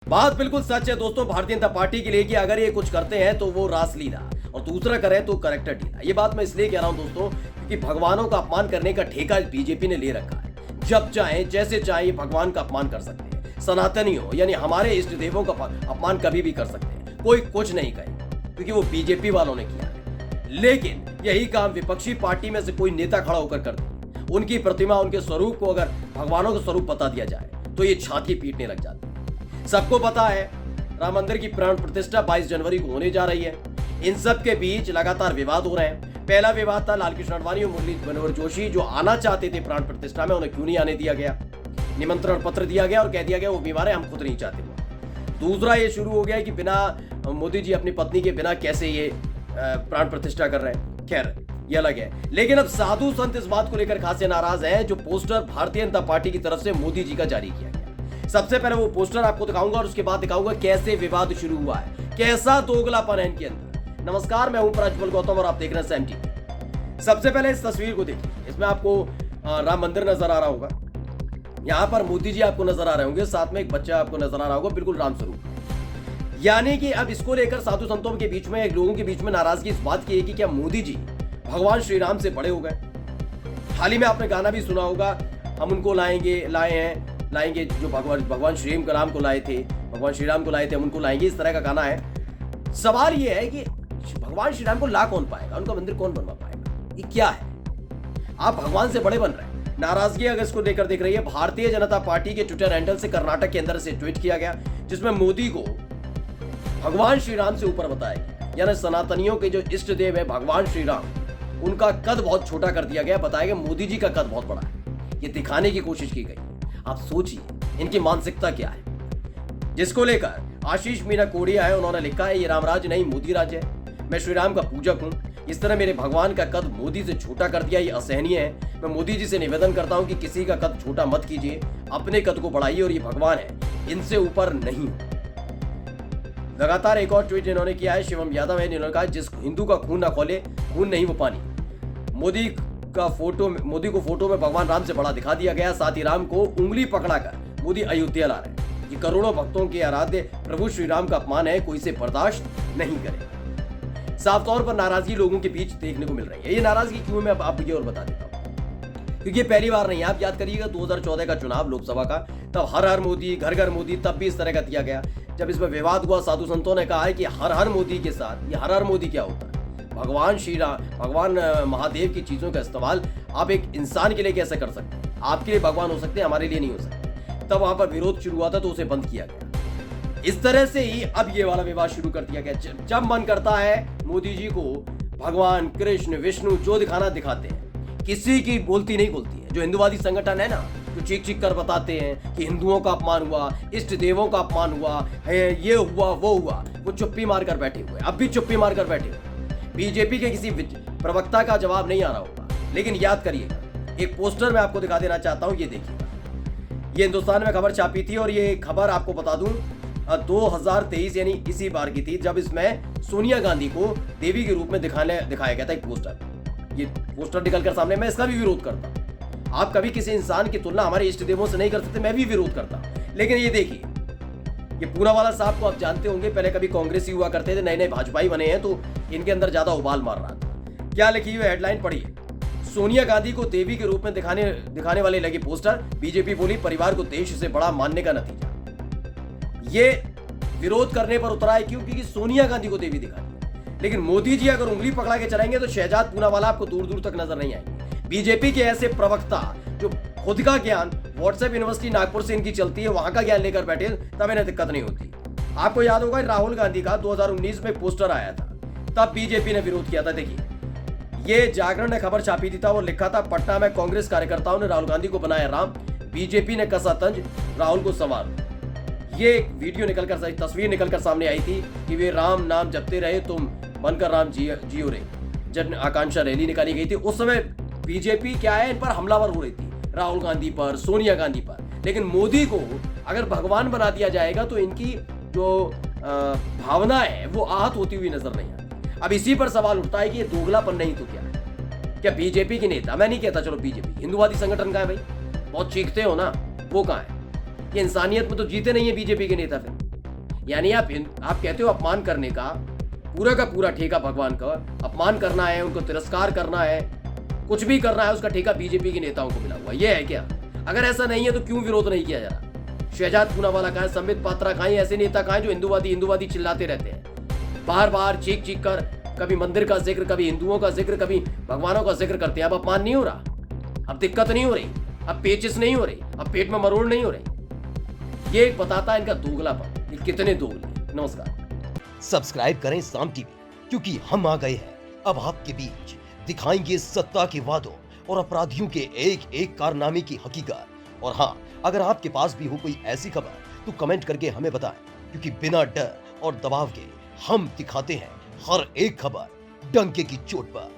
बात बिल्कुल सच है दोस्तों भारतीय जनता पार्टी के लिए कि अगर ये कुछ करते हैं तो वो रासलीला और दूसरा करे तो करेक्टर ढीला। ये बात मैं इसलिए कह रहा हूं दोस्तों क्योंकि भगवानों का अपमान करने का ठेका बीजेपी ने ले रखा है। जब चाहे जैसे चाहे ये भगवान का अपमान कर सकते हैं। सनातनियों यानी हमारे इष्ट देवों का अपमान कभी भी कर सकते हैं, कोई कुछ नहीं कहे क्योंकि वो बीजेपी वालों ने किया है। लेकिन यही काम विपक्षी पार्टी में से कोई नेता खड़ा होकर कर दे, उनकी प्रतिमा उनके स्वरूप को अगर भगवानों का स्वरूप बता दिया जाए तो ये छाती पीटने लग जाती है। सबको पता है राम मंदिर की प्राण प्रतिष्ठा 22 जनवरी को होने जा रही है। इन सब के बीच लगातार विवाद हो रहे हैं। पहला विवाद था लालकृष्ण आडवाणी और मुरली मनोहर जोशी जो आना चाहते थे प्राण प्रतिष्ठा में, उन्हें क्यों नहीं आने दिया गया। निमंत्रण पत्र दिया गया और कह दिया गया वो बीमार है, हम खुद नहीं चाहते। दूसरा ये शुरू हो गया कि बिना मोदी जी अपनी पत्नी के बिना कैसे ये प्राण प्रतिष्ठा कर रहे हैं। खैर ये अलग है, लेकिन अब साधु संत इस बात को लेकर खासे नाराज हैं जो पोस्टर भारतीय जनता पार्टी की तरफ से मोदी जी का जारी किया गया। सबसे पहले वो पोस्टर आपको दिखाऊंगा और उसके बाद दिखाऊंगा कैसे विवाद शुरू हुआ है, कैसा दोगलापन है इनके अंदर। नमस्कार, मैं हूं प्रज्वल गौतम और आप देख रहे हैं सैम टीवी। सबसे पहले इस तस्वीर को देखिए, इसमें आपको राम मंदिर नजर आ रहा होगा, यहाँ पर मोदी जी आपको नजर आ रहे होंगे, साथ में एक बच्चा आपको नजर आ रहा होगा, बिल्कुल राम स्वरूप। यानी कि अब इसको लेकर साधु संतों के बीच में, लोगों के बीच में नाराजगी इस बात की है कि क्या मोदी जी भगवान श्री राम से बड़े हो गए। हाल ही में आपने गाना भी सुना होगा, हम उनको लाएंगे जो भगवान श्री राम को लाए थे, भगवान श्री राम को लाए थे, हम उनको लाएंगे, इस तरह का गाना है। सवाल ये है कि भगवान श्री राम को ला कौन पाएगा, उनका मंदिर कौन बनवा पाएगा, ये क्या है। आप भगवान से बड़े बन रहे हैं। नाराजगी अगर इसको लेकर देख रही है, भारतीय जनता पार्टी के ट्विटर हैंडल से कर्नाटक के अंदर से ट्वीट किया गया जिसमें मोदी को भगवान श्री राम से ऊपर बताया गया। यानी सनातनियों के जो इष्ट देव है भगवान श्री राम, उनका कद बहुत छोटा कर दिया गया। बताया गया मोदी जी का कद बहुत बड़ा है, ये दिखाने की कोशिश की गई। आप सोचिए इनकी मानसिकता क्या है। जिसको लेकर आशीष मीना कोडिया है, उन्होंने लिखा है ये रामराज नहीं मोदी राज है, मैं श्री राम का पूजक हूं, इस तरह मेरे भगवान का कद मोदी से छोटा कर दिया, ये असहनीय है। मैं मोदी जी से निवेदन करता हूं कि किसी का कद छोटा मत कीजिए, अपने कद को बढ़ाइए और ये भगवान है, इनसे ऊपर नहीं। लगातार एक और ट्वीट इन्होंने किया है, शिवम यादव है, जिन्होंने कहा जिस हिंदू का खून ना खोले, खून नहीं वो पानी। मोदी को फोटो में भगवान राम से बड़ा दिखा दिया गया, साथ ही राम को उंगली पकड़ाकर मोदी अयोध्या ला रहे हैं। ये करोड़ों भक्तों के आराध्य प्रभु श्री राम का अपमान है, कोई इसे बर्दाश्त नहीं करे। साफ तौर पर नाराजगी लोगों के बीच देखने को मिल रही है। ये नाराजगी क्यों, मैं आपको और बता देता हूँ, क्योंकि ये पहली बार नहीं है। आप याद करिएगा 2014 का चुनाव लोकसभा का, तब हर हर मोदी घर घर मोदी, तब भी इस तरह का दिया गया। जब इसमें विवाद हुआ, साधु संतों ने कहा है कि हर हर मोदी के साथ, ये हर हर मोदी क्या होता है, भगवान श्री राम, भगवान महादेव की चीजों का इस्तेमाल आप एक इंसान के लिए कैसे कर सकते हैं। आपके लिए भगवान हो सकते हैं, हमारे लिए नहीं हो सकते। तब वहां पर विरोध शुरू हुआ था तो उसे बंद किया गया। इस तरह से ही अब ये वाला विवाद शुरू कर दिया गया। जब मन करता है मोदी जी को भगवान कृष्ण विष्णु जो दिखाना दिखाते हैं, किसी की बोलती नहीं बोलती है। जो हिंदुवादी संगठन है ना, जो चीख चीख कर बताते हैं कि हिंदुओं का अपमान हुआ, इष्ट देवों का अपमान हुआ है, ये हुआ वो हुआ, वो चुप्पी मारकर बैठे हुए, अब भी चुप्पी मारकर बैठे हुए। बीजेपी के किसी प्रवक्ता का जवाब नहीं आ रहा होगा। लेकिन याद करिएगा, एक पोस्टर मैं आपको दिखा देना चाहता हूं, ये देखिएगा। ये हिंदुस्तान में खबर छापी थी और ये खबर आपको बता दूं 2023 यानी इसी बार की थी, जब इसमें सोनिया गांधी को देवी के रूप में दिखाया गया था एक पोस्टर। ये पोस्टर निकलकर सामने, मैं इसका भी विरोध करता हूं। आप कभी किसी इंसान की तुलना हमारे इष्ट देवों से नहीं कर सकते, मैं भी विरोध करता हूं। लेकिन ये देखिए, ये पूनावाला साहब को आप जानते होंगे, पहले कभी कांग्रेसी हुआ करते थे, नए नए भाजपाई बने हैं तो इनके अंदर ज्यादा उबाल मार रहा था। क्या लिखी हुई हेडलाइन पढ़िए, सोनिया गांधी को देवी के रूप में दिखाने वाले लगे पोस्टर, बीजेपी बोली परिवार को देश से बड़ा मानने का नतीजा। ये विरोध करने पर उतरा है क्यों, क्योंकि सोनिया गांधी को देवी दिखा दी। लेकिन मोदी जी अगर उंगली पकड़ा के चलेंगे तो शहजाद पूनावाला आपको दूर दूर तक नजर नहीं आएंगे। बीजेपी के ऐसे प्रवक्ता जो खुद का ज्ञान व्हाट्सएप यूनिवर्सिटी नागपुर से इनकी चलती है, वहां का ज्ञान लेकर बैठे, तब इन्हें दिक्कत नहीं होती। आपको याद होगा राहुल गांधी का 2019 में पोस्टर आया था, तब बीजेपी ने विरोध किया था। देखिए, ये जागरण ने खबर छापी थी था और लिखा था, पटना में कांग्रेस कार्यकर्ताओं ने राहुल गांधी को बनाया राम, बीजेपी ने कसा तंज, राहुल को सवाल। ये वीडियो निकलकर, तस्वीर निकलकर सामने आई थी कि वे राम नाम जपते रहे, तुम बनकर राम जियो रे। जन आकांक्षा रैली निकाली गई थी, उस समय बीजेपी क्या है, इन पर हमलावर हो रही थी, राहुल गांधी पर, सोनिया गांधी पर। लेकिन मोदी को अगर भगवान बना दिया जाएगा तो इनकी जो भावना है वो आहत होती हुई नजर नहीं आती। अब इसी पर सवाल उठता है कि ये दोगलापन नहीं तो क्या है। क्या बीजेपी के नेता, मैं नहीं कहता, चलो बीजेपी हिंदुवादी संगठन का है भाई, बहुत चीखते हो ना, वो कहाँ है। ये इंसानियत में तो जीते नहीं है बीजेपी के नेता। फिर यानी आप कहते हो अपमान करने का पूरा ठेका भगवान का अपमान करना है, उनको तिरस्कार करना है, कुछ भी करना है, उसका ठेका बीजेपी के नेताओं को मिला हुआ, ये है क्या? अगर ऐसा नहीं है तो क्यों विरोध नहीं किया जा रहा? शहजाद पूनावाला कहाँ है, संबित पात्रा कहाँ है, ऐसे नेता कहाँ है जो हिंदूवादी चिल्लाते रहते हैं, बार बार चीख कर कभी मंदिर का जिक्र, कभी हिंदुओं का जिक्र, कभी भगवानों का जिक्र करते हैं। अब अपमान नहीं हो रहा, अब दिक्कत नहीं हो रही, अब पेचिस नहीं हो रही, अब पेट में मरोड़ नहीं हो रही। ये बताता है इनका दोगलापन, ये कितने दोगले। नमस्कार। सब्सक्राइब करें साम टीवी, क्योंकि हम आ गए हैं अब आपके बीच, दिखाएंगे सत्ता के वादों और अपराधियों के एक एक कारनामे की हकीकत। और हाँ, अगर आपके पास भी हो कोई ऐसी खबर तो कमेंट करके हमें बताएं, क्योंकि बिना डर और दबाव के हम दिखाते हैं हर एक खबर डंके की चोट पर।